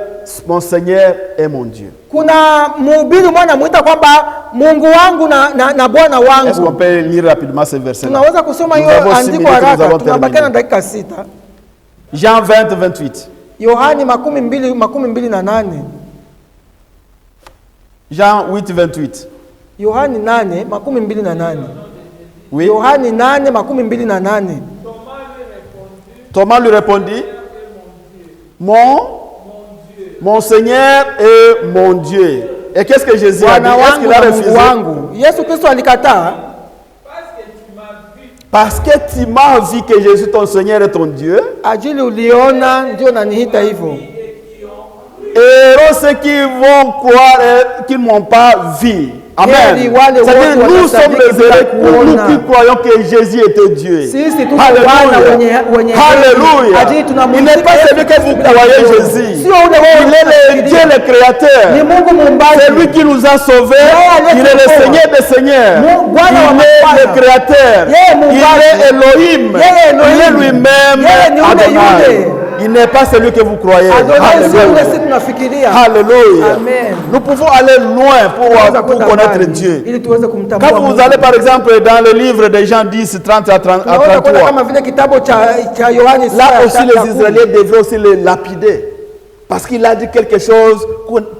mon Seigneur et mon Dieu. Kuna mhubiri mwana muita kwamba Mungu wangu na Bwana Est-ce qu'on wangu. peut lire rapidement ce verset? Tunaweza kusoma Nous hiyo avons 6 andiko minutes, nous haraka, avons tunabakia na terminé. dakika 6. Jean 20, 28. Yohani 12:28. Jean 8, 28. Yohani 8:28. Oui. Yohani 8:28. Thomas lui répondit, mon Seigneur et mon Dieu. Et qu'est-ce que Jésus a dit? Bwana Est-ce wangu qu'il a na Mungu refusé? wangu. Yesu Kristo alikataa Parce que tu m'as vu Parce que tu m'as vu que Jésus ton Seigneur et ton Dieu. ajili uliona ndio nanihita hivyo. Et ceux qui vont croire et qui ne m'ont pas vu. Amen. Heri wale C'est-à-dire wote nous sommes wanasadiki les heureux, bila nous kuona. qui croyons que Jésus était Dieu. Sisi tuko wana wenye Alléluia. ajili Il tunamwita n'est pas celui que vous croyez Jésus. Sio ule wewe Il est le Dieu le ni créateur. Mungu muumbaji. C'est lui qui nous a sauvés. Yeye Il est le aliyetuokoa. Seigneur des seigneurs. Bwana wa Il est mabwana. le créateur. Yeye Il muumbaji. est Elohim. Yeye Elohim. Il est lui-même Yeye ni yule Adonai. yule. Il n'est pas celui que vous croyez. Adonai sio ule Alléluia. sisi tunafikiria. Alléluia. Amen. Nous pouvons aller loin Tunaweza pour kwenda connaître mbali, Dieu. ili tuweze kumtambua Quand vous Mungu. allez par exemple dans le livre de Jean 10, 30 à Tunaweza kwenda 33, kama vile kitabu cha Yohani sura là ya aussi tatu les na kumi. Israéliens devraient aussi le lapider. Parce qu'il a dit quelque chose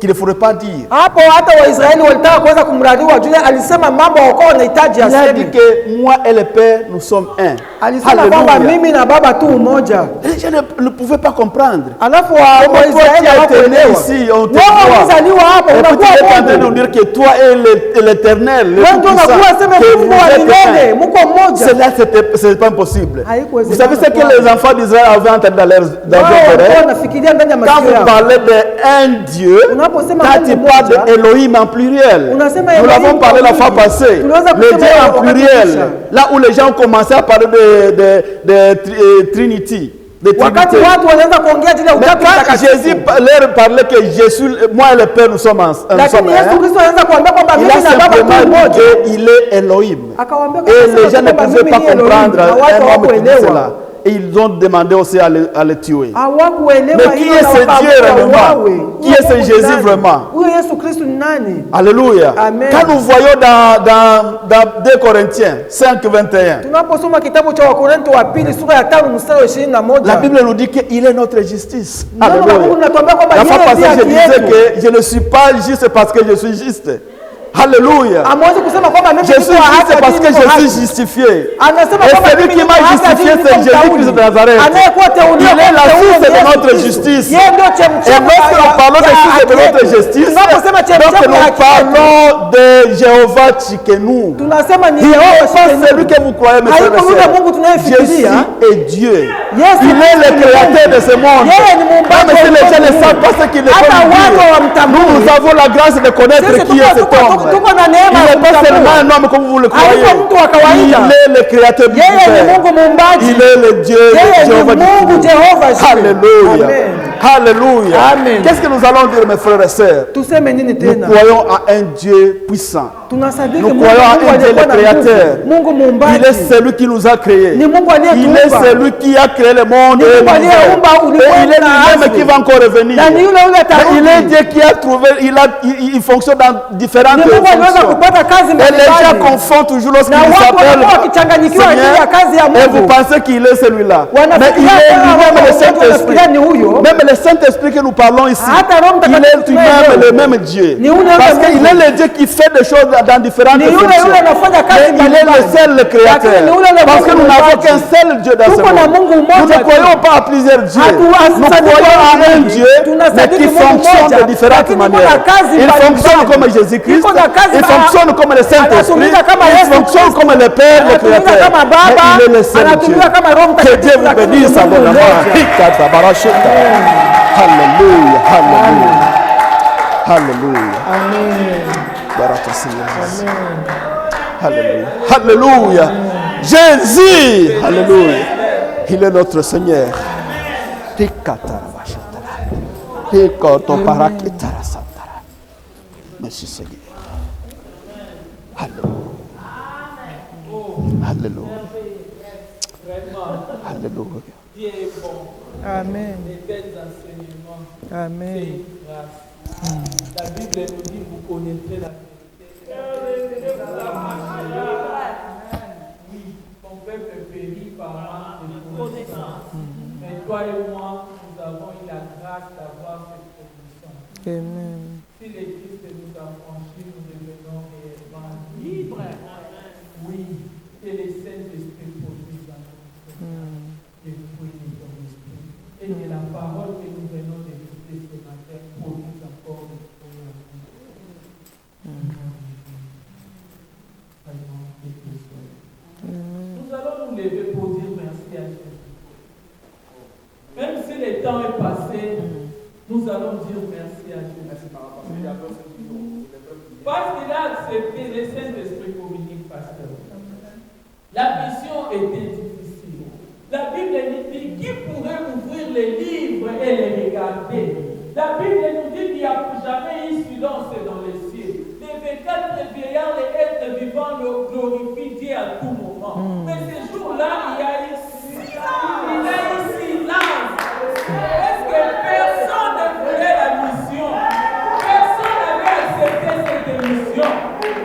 qu'il ne faudrait pas dire. Hapo hata Waisraeli walitaka kuweza kumradiwa juu alisema mambo walikuwa wanahitaji Il a dit aseme. que moi et le Père, nous sommes un. Alisema kwamba mimi na baba tu umoja. Les gens ne pouvaient pas comprendre. Alafu Comment toi Waisraeli qui as été né hawakuelewa. ici, on te Wao voit. wamezaliwa hapo, Et puis unakuwa tu es en train de nous Mungu. dire que toi et l'Éternel, le Wewe ndio Tout-Puissant, unakuwa sema que Mungu vous wa êtes milele, un. Mungu mmoja. Cela, c'est pas impossible. Haikuwezekana Vous savez ce que kwao. les enfants d'Israël avaient entendu dans leurs Wao walikuwa oreilles? wanafikiria ndani ya Quand masikio vous yao. parlez d'un Dieu, Unaposema quand Mungu tu parles mmoja, d'Elohim en pluriel, unasema nous Elohim l'avons parlé la kwa fois wingi. passée, Tunaweza le kusema Dieu en wakati pluriel, kisha. là où les gens ont commencé à parler de Trinity, de Wakati Trinité. watu wanaanza kuongea juu ya Mais utatu quand mtakatifu. Jésus leur parlait que Jésus, moi et le Père, nous sommes Lakini Yesu un, Kristo anaanza kuambia kwamba il mimi a na baba tu simplement mmoja. dit qu'il est Elohim. Akawaambia Et les gens ne pouvaient pas comprendre un homme qui disait cela. et ils ont demandé aussi à le tuer. Hawakuelewa Mais qui hilo est na ce Dieu wakaamua réellement? wauawe. Qui est ce Mungu Jésus nani? vraiment? Huyo Yesu Kristo ni nani? Alléluia. Amen. Quand nous voyons dans 2 Corinthiens 5, 21, Tunaposoma kitabu cha Wakorintho wa pili sura ya 5 mstari wa 21. la Bible nous dit qu'il est notre justice. Neno la Mungu Alléluia. linatuambia kwamba La fois yeye passée, je ndiye haki disais yetu. que je ne suis pas juste parce que je suis juste. Alléluia. Amwezi kusema kwamba mimi Je suis niko haki juste parce que niko je haki. suis justifié. Anasema Et kwamba celui mimi qui niko m'a haki, justifié, niko c'est mtauli. Jésus-Christ de Nazareth. Anayekuwa teuliwa Il est la kwa source mteule de Yesu notre Kristo. justice. Yeye ndio Et chemchemi lorsque nous parlons de source de notre justice, tunaposema donc chemchemi ya nous haki yetu, parlons de Jéhovah Tchikenu. tunasema ni Il Yehova n'est pas Shekenu. celui que vous croyez, mes frères Haiko et yule sœurs. Mungu tunayefikiria. Jésus est Dieu. Yesu Il est le Kristo ni créateur Mungu. de ce monde. Yeye ni muumbaji Même si wa les gens ne ulimwengu. savent pas ce qu'il est Hata comme watu Dieu, hawamtambui. nous avons la grâce de connaître Sisi qui est cet homme. tuko na neema Il ya n'est pas kumtambua. seulement un homme comme vous le croyez. Haiko mtu wa kawaida. Il est le créateur du Yeye ni univers. Mungu muumbaji. Il est le Dieu Yeye ni Jéhovah Mungu Tchikenu. Jehova Shekenu. Alléluia. Amen. Alléluia. Amen. Qu'est-ce que nous allons dire, mes frères et sœurs? Tuseme nini Nous tena? croyons à un Dieu puissant. Tunasadiki Nous Mungu croyons à un Dieu aliyekuwa le na créateur. nguvu. Mungu muumbaji. Il est celui qui nous a créés. Ni Mungu Il est aliyetuumba. celui qui a créé le monde Ni et Mungu l'univers. aliyeumba Et ulimwengu il est na lui-même ardhi. qui va encore revenir. Na ni yule yule Mais atarudi. il est Dieu qui a trouvé, il fonctionne dans différentes Ni Mungu aliweza fonctions. kupata kazi Et les gens mbalimbali. confondent toujours Na lorsqu'ils watu s'appellent wanakuwa wakichanganyikiwa ajili ya kazi ya Seigneur, et vous Mungu. pensez qu'il est celui-là. Mais il Wanafikiria est kama lui-même le watu Saint-Esprit. wanafikiria ni huyo. Même le Saint-Esprit que nous parlons ici, Hata Roho il Mtakatifu est lui-même tunaye le leo. même Dieu. Ni yule Parce yule qu'il Mungu. est le Dieu qui fait des choses dans différentes Ni yule fonctions. yule anafanya kazi Mais il est le mbalimbali. seul le créateur. Lakini ni yule yule Parce que Mungu nous n'avons muumbaji. qu'un seul Dieu dans ce Tuko na monde. Mungu Nous mmoja ne tu. croyons pas à plusieurs dieux. Nous Hatusadiki croyons à Mungu un mwingi. Dieu, mais Tunasadiki qui Mungu fonctionne mmoja, de différentes lakini kuna manières. kazi Il mbalimbali. fonctionne comme Jésus-Christ, Iko na kazi il fonctionne comme le Saint-Esprit, anatumika kama il Yesu fonctionne Kristo. comme le Père, le Anatumika Créateur. kama Baba, Mais il est le seul Dieu. anatumika kama Roho Que Mtakatifu, Dieu vous lakini bénisse Mungu abondamment. mmoja. Hikata barashita. Alléluia, alléluia. Alléluia. Amen. Baraka Seigneur Jésus. Alléluia. Alléluia. Jésus. Alléluia. Il est notre Seigneur. Merci Seigneur. Alléluia. Alléluia. Alléluia. Dieu est bon. Amen. Les tels enseignements, c'est Amen. une grâce. La Bible nous dit, vous connaîtrez la vérité. Oui, ton peuple périt par manque de connaissance. Mais toi et moi, nous avons eu la grâce d'avoir cette connaissance. Amen. Si l'Église nous a franchis, nous devenons réellement libres. Oui, et les Saint-Esprit produisent dans notre cœur des fruits de ton esprit. Et que la parole que nous venons d'écouter ce matin produise encore des fruits en nous. Nous allons nous lever pour dire merci à Jésus. Même si le temps est passé, nous allons dire merci à Jésus. Parce qu'il a accepté le Saint-Esprit communique, pasteur. La mission était difficile. La Bible nous dit qui pourrait ouvrir les livres et les regarder. La Bible nous dit qu'il n'y a jamais eu silence dans les cieux. Les 24 vieillards, les êtres vivants le glorifient Dieu à tout moment. Mais ce jour-là, il y a eu silence. Est-ce que personne ne voulait la mission? Personne n'avait accepté cette mission.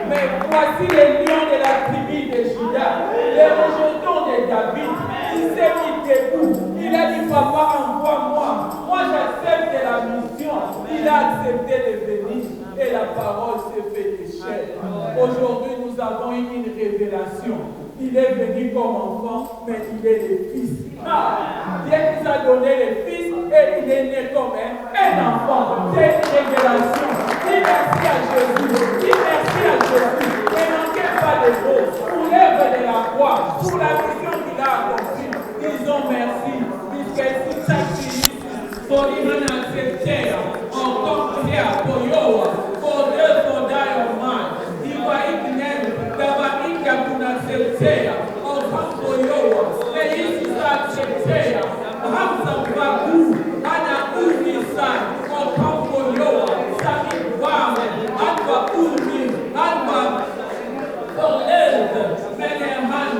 Mais voici les lions de la tribu de Juda, les rejetons de David. Il s'est mis debout. Il a dit, papa, envoie-moi. Moi, j'accepte la mission. Il a accepté de venir. Et la parole s'est fait des chair. Aujourd'hui, nous avons eu une révélation. Il est venu comme enfant, mais il est le fils. Dieu nous a donné le fils et il est né comme un enfant. C'est une révélation. Dis merci à Jésus. Dis merci à Jésus. Ne manquez pas de mots pour l'œuvre de la croix, pour la mission qu'il a accomplie. Disons merci. Puisque si chaque fille, son iman accepté, encore prière pour Yoa, pour Dieu son diamant, il va y venir, d'abord il y a pour accepter, encore pour Yoa, mais il s'est accepté, Hamza Babu, Anna Unisan, encore pour Yoa, Sami Wame, Alba Uni, Alba Forlez, Meneman,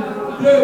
le